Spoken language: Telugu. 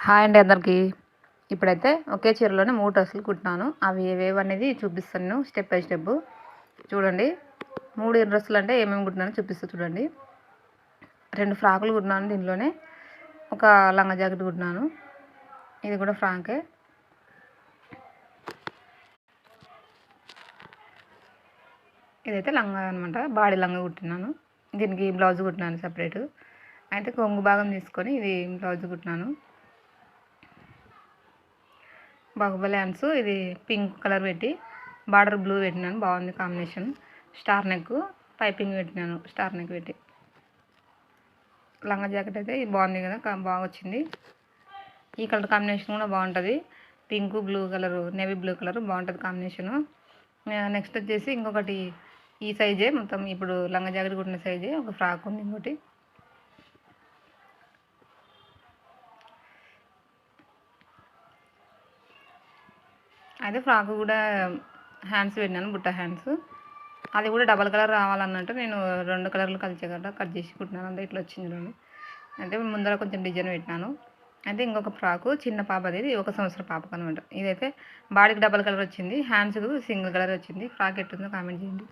హాయ్ అండి అందరికీ. ఇప్పుడైతే ఒకే చీరలోనే 3 డ్రెస్సులు కుట్టినాను. అవి ఏవేవనేది చూపిస్తాను స్టెప్ బై స్టెప్. చూడండి, 3 డ్రెస్సులు అంటే ఏమేమి కుట్టినానో చూపిస్తా చూడండి. 2 ఫ్రాకులు కుట్టినాను. దీనిలోనే ఒక లంగా జాకెట్ కుట్టినాను. ఇది కూడా ఫ్రాకే. ఇదైతే లంగా అనమాట, బాడీ లంగా కుట్టినాను. దీనికి బ్లౌజ్ కుట్టినాను సపరేట్. అయితే కొంగు భాగం తీసుకొని ఇది బ్లౌజ్ కుట్టినాను. బాహుబలి హ్యాండ్స్ ఇది పింక్ కలర్ పెట్టి బార్డర్ బ్లూ పెట్టినాను. బాగుంది కాంబినేషన్. స్టార్ నెక్ పైపింగ్ పెట్టినాను, స్టార్ నెక్ పెట్టి. లంగా జాకెట్ అయితే ఇది బాగుంది కదా, బాగా వచ్చింది. ఈ కలర్ కాంబినేషన్ కూడా బాగుంటుంది. Pink blue colour, navy blue colour బాగుంటుంది కాంబినేషను. నెక్స్ట్ వచ్చేసి ఇంకొకటి ఈ సైజే మొత్తం, ఇప్పుడు లంగా జాకెట్ కుట్టిన సైజే ఒక ఫ్రాక్ ఉంది ఇంకోటి. అయితే ఫ్రాక్ కూడా హ్యాండ్స్ పెట్టినాను, బుట్ట హ్యాండ్స్. అది కూడా డబల్ కలర్ రావాలన్నట్టు నేను 2 కలర్లు కలిసే కదా కట్ చేసి కుట్టినాను. అంతా ఇట్లా వచ్చింది చూడండి. అంటే ముందర కొంచెం డిజైన్ పెట్టినాను. అయితే ఇంకొక ఫ్రాకు చిన్న పాపది, ఇది 1 సంవత్సరం పాపకు అనమాట. ఇదైతే బాడీకి డబల్ కలర్ వచ్చింది, హ్యాండ్స్కు సింగిల్ కలర్ వచ్చింది. ఫ్రాక్ ఎట్టుందో కామెంట్ చేయండి.